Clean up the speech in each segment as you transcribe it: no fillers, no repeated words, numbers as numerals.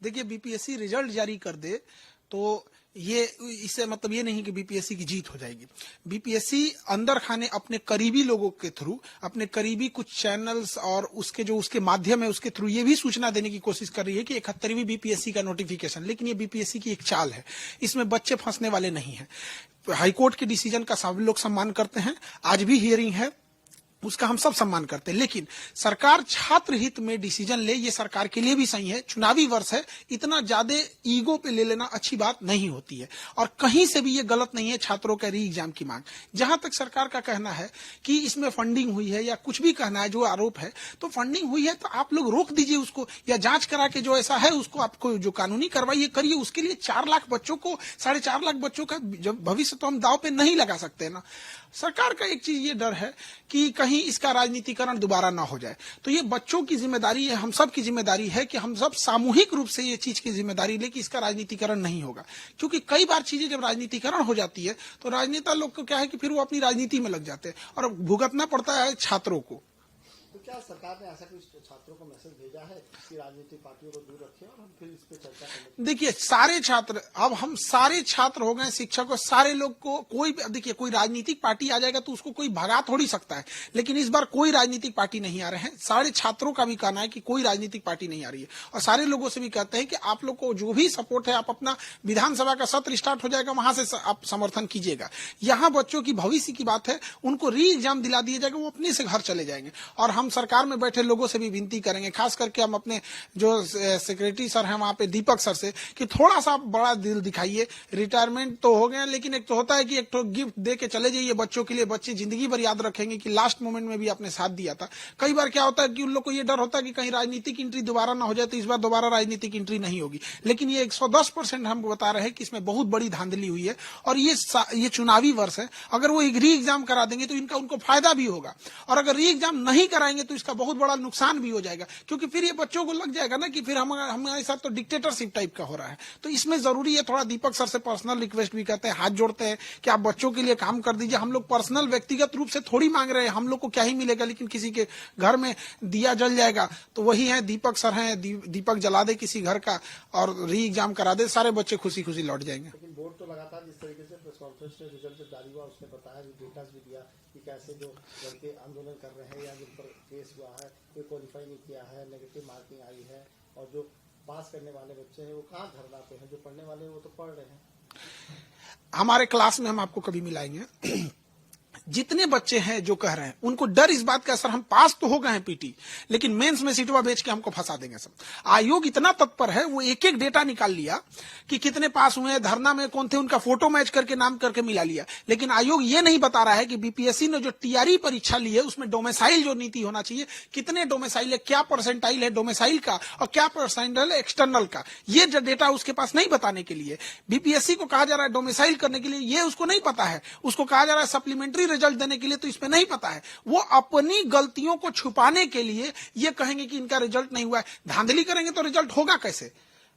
देखिए, BPSC result जारी कर दे तो ये इससे मतलब ये नहीं कि बीपीएससी की जीत हो जाएगी। बीपीएससी अंदर खाने अपने करीबी लोगों के थ्रू, अपने करीबी कुछ चैनल्स और उसके माध्यम है, उसके थ्रू ये भी सूचना देने की कोशिश कर रही है कि 71वीं बीपीएससी का नोटिफिकेशन। लेकिन ये बीपीएससी की एक चाल है, इसमें बच्चे फंसने वाले नहीं है। हाईकोर्ट के डिसीजन का सब लोग सम्मान करते हैं, आज भी हियरिंग है, उसका हम सब सम्मान करते हैं। लेकिन सरकार छात्र हित में डिसीजन ले, ये सरकार के लिए भी सही है। चुनावी वर्ष है, इतना ज्यादा ईगो पे ले लेना अच्छी बात नहीं होती है। और कहीं से भी ये गलत नहीं है छात्रों के री एग्जाम की मांग। जहां तक सरकार का कहना है कि इसमें फंडिंग हुई है या कुछ भी कहना है, जो आरोप है, तो फंडिंग हुई है तो आप लोग रोक दीजिए उसको, या जांच करा के जो ऐसा है उसको आपको जो कानूनी कार्रवाई ये करिए। उसके लिए 4 लाख बच्चों को, 4.5 लाख बच्चों का भविष्य तो हम दाव पे नहीं लगा सकते ना। सरकार का एक चीज ये डर है कि कहीं इसका राजनीतिकरण दोबारा ना हो जाए। तो ये बच्चों की जिम्मेदारी है, हम सब की जिम्मेदारी है कि हम सब सामूहिक रूप से ये चीज की जिम्मेदारी ले कि इसका राजनीतिकरण नहीं होगा। क्योंकि कई बार चीजें जब राजनीतिकरण हो जाती है तो राजनेता लोग को क्या है कि फिर वो अपनी राजनीति में लग जाते हैं और भुगतना पड़ता है छात्रों को। तो क्या सरकार ने ऐसा कुछ छात्रों को मैसेज भेजा है कि राजनीतिक पार्टियों को दूर रखें और हम फिर इस पे चर्चा करें? देखिए, सारे छात्र, अब हम सारे छात्र हो गए, शिक्षक हो, सारे लोग को कोई, देखिए कोई राजनीतिक पार्टी आ जाएगा तो उसको कोई भगा थोड़ी सकता है। लेकिन इस बार कोई राजनीतिक पार्टी नहीं आ रहे हैं। सारे छात्रों का भी कहना है कि कोई राजनीतिक पार्टी नहीं आ रही है। और सारे लोगों से भी कहते हैं कि आप लोग को जो भी सपोर्ट है, आप अपना विधानसभा का सत्र स्टार्ट हो जाएगा, वहां से आप समर्थन कीजिएगा। यहाँ बच्चों की भविष्य की बात है, उनको री एग्जाम दिला दिया जाएगा, वो अपने से घर चले जाएंगे। और हम सरकार में बैठे लोगों से भी विनती करेंगे, खास करके हम अपने जो सेक्रेटरी सर हैं वहां पे, दीपक सर से, कि थोड़ा सा बड़ा दिल दिखाइए। रिटायरमेंट तो हो गए, लेकिन एक तो होता है कि एक तो गिफ्ट दे के चले जाइए बच्चों के लिए। बच्चे जिंदगी भर याद रखेंगे कि लास्ट मोमेंट में भी आपने साथ दिया था। कई बार क्या होता है कि उन लोग को ये डर होता है कि कहीं राजनीतिक एंट्री दोबारा ना हो जाए, तो इस बार दोबारा राजनीतिक एंट्री नहीं होगी। लेकिन ये 110% हम बता रहे हैं कि इसमें बहुत बड़ी धांधली हुई है। और ये चुनावी वर्ष है, अगर वो री एग्जाम करा देंगे तो इनका उनको फायदा भी होगा। और अगर री एग्जाम नहीं कराएंगे तो इसका बहुत बड़ा नुकसान भी हो जाएगा। क्योंकि फिर ये बच्चों को लग जाएगा ना कि फिर हमारे साथ तो डिक्टेटरशिप टाइप का हो रहा है। तो इसमें जरूरी है, थोड़ा दीपक सर से पर्सनल रिक्वेस्ट भी करते हैं, हाथ जोड़ते हैं कि आप बच्चों के लिए काम कर दीजिए। हम लोग पर्सनल व्यक्तिगत रूप से थोड़ी मांग रहे हैं, हम लोग को क्या ही मिलेगा, लेकिन किसी के घर में दिया जल जाएगा तो वही है दीपक सर हैं, दीपक जला दे किसी घर का और री एग्जाम करा दे, सारे बच्चे खुशी खुशी लौट जाएंगे। लेकिन बोर्ड तो लगातार जिस तरीके से प्रेस कॉन्फ्रेंस में रिजल्ट जब जारी हुआ उसने बताया, डेटा भी दिया कि कैसे जो लड़के आंदोलन कर रहे हैं या जिन पर केस हुआ है, कोई क्वालिफाई नहीं किया है, नेगेटिव मार्किंग आई है, और जो पास करने वाले बच्चे हैं वो कहाँ धरना पे हैं, जो पढ़ने वाले हैं वो तो पढ़ रहे हैं। हमारे क्लास में हम आपको कभी मिलाएंगे जितने बच्चे हैं जो कह रहे हैं, उनको डर इस बात का, सर हम पास तो हो गए हैं पीटी, लेकिन मेंस में सीटवा बेच के हमको फंसा देंगे सब। आयोग इतना तत्पर है, वो एक एक डेटा निकाल लिया कि कितने पास हुए हैं, धरना में कौन थे, उनका फोटो मैच करके नाम करके मिला लिया। लेकिन आयोग ये नहीं बता रहा है कि बीपीएससी ने जो टीआरई परीक्षा ली है उसमें डोमेसाइल जो नीति होना चाहिए, कितने डोमेसाइल है, क्या परसेंटाइल है डोमेसाइल का और क्या परसेंटाइल है एक्सटर्नल का, ये जो डेटा उसके पास नहीं बताने के लिए बीपीएससी को कहा जा रहा है डोमेसाइल करने के लिए, ये उसको नहीं पता है। उसको कहा जा रहा है सप्लीमेंट्री रिजल्ट देने के लिए, तो इसमें नहीं पता है। वो अपनी गलतियों को छुपाने के लिए ये कहेंगे कि इनका रिजल्ट नहीं हुआ है। धांधली करेंगे तो रिजल्ट होगा कैसे?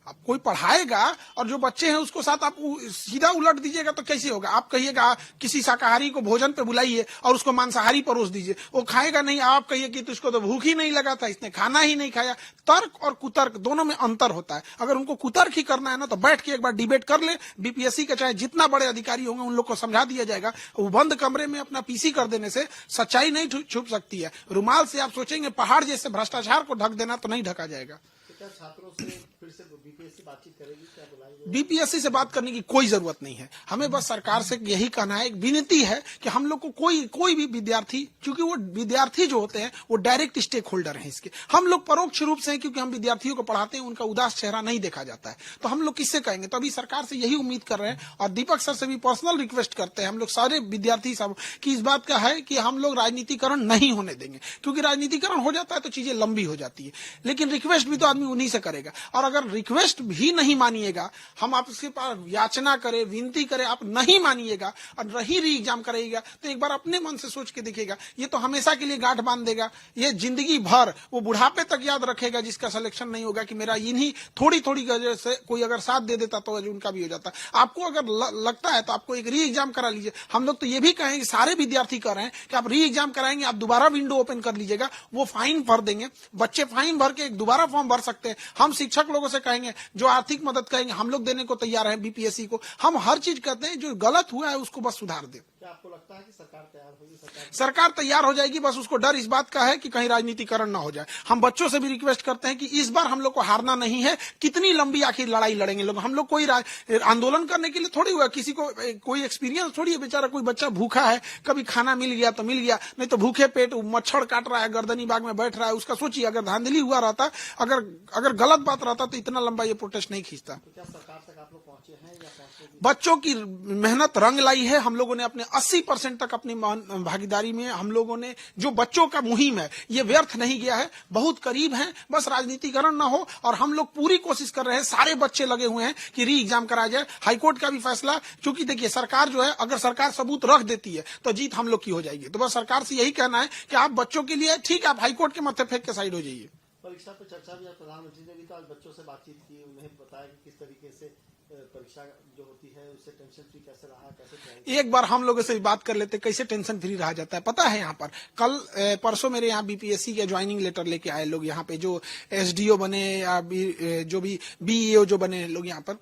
अब कोई पढ़ाएगा और जो बच्चे हैं उसको साथ आप सीधा उलट दीजिएगा तो कैसे होगा? आप कहिएगा किसी शाकाहारी को भोजन पे बुलाइए और उसको मांसाहारी परोस दीजिए, वो खाएगा नहीं। आप कहिए कि तुझको तो भूख ही नहीं लगा था, इसने खाना ही नहीं खाया। तर्क और कुतर्क दोनों में अंतर होता है। अगर उनको कुतर्क ही करना है ना तो बैठ के एक बार डिबेट कर ले। बीपीएससी के चाहे जितना बड़े अधिकारी होंगे उन लोग को समझा दिया जाएगा। वो बंद कमरे में अपना पीसी कर देने से सच्चाई नहीं छुप सकती है। रुमाल से आप सोचेंगे पहाड़ जैसे भ्रष्टाचार को ढक देना, तो नहीं ढका जाएगा। क्या छात्रों से फिर से बीपीएससी बातचीत करेगी, क्या बुलाएगी? बीपीएससी से बात करने की कोई जरूरत नहीं है। हमें बस सरकार से यही कहना है, एक विनती है कि हम लोग को कोई भी विद्यार्थी, क्योंकि वो विद्यार्थी जो होते हैं वो डायरेक्ट स्टेक होल्डर हैं इसके, हम लोग परोक्ष रूप से हैं, क्योंकि हम विद्यार्थियों को पढ़ाते हैं, उनका उदास चेहरा नहीं देखा जाता है। तो हम लोग किससे कहेंगे? तो अभी सरकार से यही उम्मीद कर रहे हैं और दीपक सर से भी पर्सनल रिक्वेस्ट करते हैं हम लोग सारे विद्यार्थी सब की, इस बात का है कि हम लोग राजनीतिकरण नहीं होने देंगे। क्योंकि राजनीतिकरण हो जाता है तो चीजें लंबी हो जाती है। लेकिन रिक्वेस्ट भी तो आदमी उन्हीं से करेगा, और अगर रिक्वेस्ट भी नहीं मानिएगा, हम आपके पास याचना करें, विनती करें, आप नहीं मानिएगा और नहीं री एग्जाम करेगा, तो एक बार अपने मन से सोच के देखिएगा, ये तो हमेशा के लिए गांठ बांध देगा। ये जिंदगी भर वो बुढ़ापे तक याद रखेगा जिसका सिलेक्शन नहीं होगा कि मेरा इन्हीं थोड़ी थोड़ी वजह से कोई अगर साथ दे देता तो उनका भी हो जाता। आपको अगर लगता है तो आपको एक री एग्जाम करा लीजिए। हम लोग तो ये भी कहेंगे, सारे विद्यार्थी कह रहे हैं कि आप री एग्जाम कराएंगे, आप दोबारा विंडो ओपन कर लीजिएगा, वो फाइन भर देंगे। बच्चे फाइन भर के एक दोबारा फॉर्म भर सकते हैं। हम शिक्षक लोग लोगों से कहेंगे, जो आर्थिक मदद कहेंगे हम लोग देने को तैयार हैं बीपीएससी को। हम हर चीज कहते हैं, जो गलत हुआ है उसको बस सुधार दे। क्या आपको लगता है कि सरकार तैयार होगी? सरकार तैयार हो जाएगी, बस उसको डर इस बात का है कि कहीं राजनीतिकरण ना हो जाए। हम बच्चों से भी रिक्वेस्ट करते हैं कि इस बार हम लोग को हारना नहीं है। कितनी लंबी आखिर लड़ाई लड़ेंगे लोग? हम लोग कोई आंदोलन करने के लिए थोड़ी हुआ, किसी को कोई एक्सपीरियंस थोड़ी है। बेचारा कोई बच्चा भूखा है, कभी खाना मिल गया तो मिल गया, नहीं तो भूखे पेट मच्छर काट रहा है, गर्दनी बाग में बैठ रहा है। उसका सोचिए, अगर धांधली हुआ रहता, अगर गलत बात रहता तो इतना लंबा ये प्रोटेस्ट नहीं खींचता। तो क्या सरकार तक आप लोग पहुंचे हैं या पहुंचे? बच्चों की मेहनत रंग लाई है। हम लोगों ने अपने 80% तक अपनी भागीदारी में, हम लोगों ने जो बच्चों का मुहिम है ये व्यर्थ नहीं गया है, बहुत करीब है। बस राजनीतिकरण ना हो, और हम लोग पूरी कोशिश कर रहे हैं, सारे बच्चे लगे हुए हैं कि री एग्जाम कराया जाए। हाईकोर्ट का भी फैसला, क्योंकि देखिए सरकार जो है, अगर सरकार सबूत रख देती है तो जीत हम लोग की हो जाएगी। तो बस सरकार से यही कहना है कि आप बच्चों के लिए ठीक है, आप हाईकोर्ट के मत्थे फेंक के साइड हो जाइए। परीक्षा पे चर्चा भी, प्रधानमंत्री ने भी तो आज बच्चों से बातचीत की, उन्हें बताया कि किस तरीके से परीक्षा जो होती है उससे टेंशन फ्री कैसे रहा, कैसे तैयारी। एक बार हम लोगों से बात कर लेते, कैसे टेंशन फ्री रहा जाता है। पता है, यहाँ पर कल परसों मेरे यहाँ बीपीएससी के ज्वाइनिंग लेटर लेके आए लोग, यहाँ पे जो एसडीओ बने या जो भी बीईओ जो बने लोग यहाँ पर,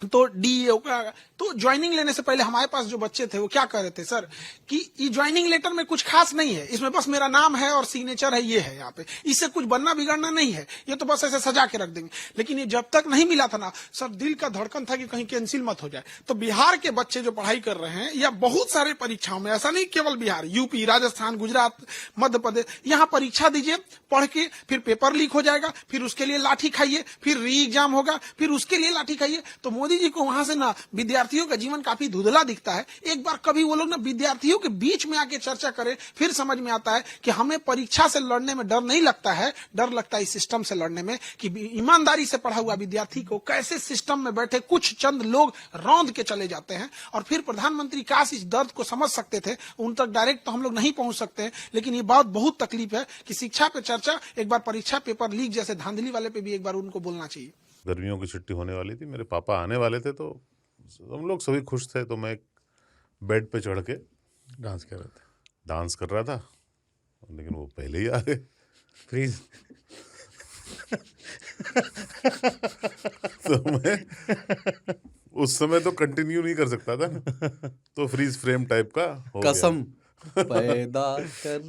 तो डीईओ का, तो ज्वाइनिंग लेने से पहले हमारे पास जो बच्चे थे वो क्या कह रहे थे, सर कि ये ज्वाइनिंग लेटर में कुछ खास नहीं है, इसमें बस मेरा नाम है और सिग्नेचर है, ये है यहाँ पे, इससे कुछ बनना बिगड़ना नहीं है, ये तो बस ऐसे सजा के रख देंगे। लेकिन ये जब तक नहीं मिला था ना सर, दिल का धड़कन था कि कहीं कैंसिल मत हो जाए। तो बिहार के बच्चे जो पढ़ाई कर रहे हैं, या बहुत सारे परीक्षाओं में, ऐसा नहीं केवल बिहार, यूपी, राजस्थान, गुजरात, मध्य प्रदेश, यहाँ परीक्षा दीजिए, पढ़ के फिर पेपर लीक हो जाएगा, फिर उसके लिए लाठी खाइए, फिर री एग्जाम होगा, फिर उसके लिए लाठी खाइए। तो मोदी जी को वहां से ना विद्यार्थियों का जीवन काफी धुंधला दिखता है। एक बार कभी वो लोग ना विद्यार्थियों के बीच में आके चर्चा करें, फिर समझ में आता है कि हमें परीक्षा से लड़ने में डर नहीं लगता है, डर लगता है इस सिस्टम से लड़ने में, कि ईमानदारी से पढ़ा हुआ विद्यार्थी को कैसे सिस्टम में बैठे कुछ चंद लोग रौंद के चले जाते हैं। और फिर प्रधानमंत्री काश इस दर्द को समझ सकते थे, उन तक डायरेक्ट तो हम लोग नहीं पहुंच सकते हैं, लेकिन ये बात बहुत तकलीफ है कि शिक्षा पे चर्चा, एक बार परीक्षा पेपर लीक जैसे धांधली वाले पे भी एक बार उनको बोलना चाहिए। गर्मियों की छुट्टी होने वाली थी, मेरे पापा आने वाले थे, तो हम लोग सभी खुश थे। तो मैं एक बेड पे चढ़ के डांस कर रहे थे, डांस कर रहा था, लेकिन वो पहले ही आ गए। फ्रीज। तो मैं उस समय तो कंटिन्यू नहीं कर सकता था ना, तो फ्रीज फ्रेम टाइप का हो गया। कसम पैदा कर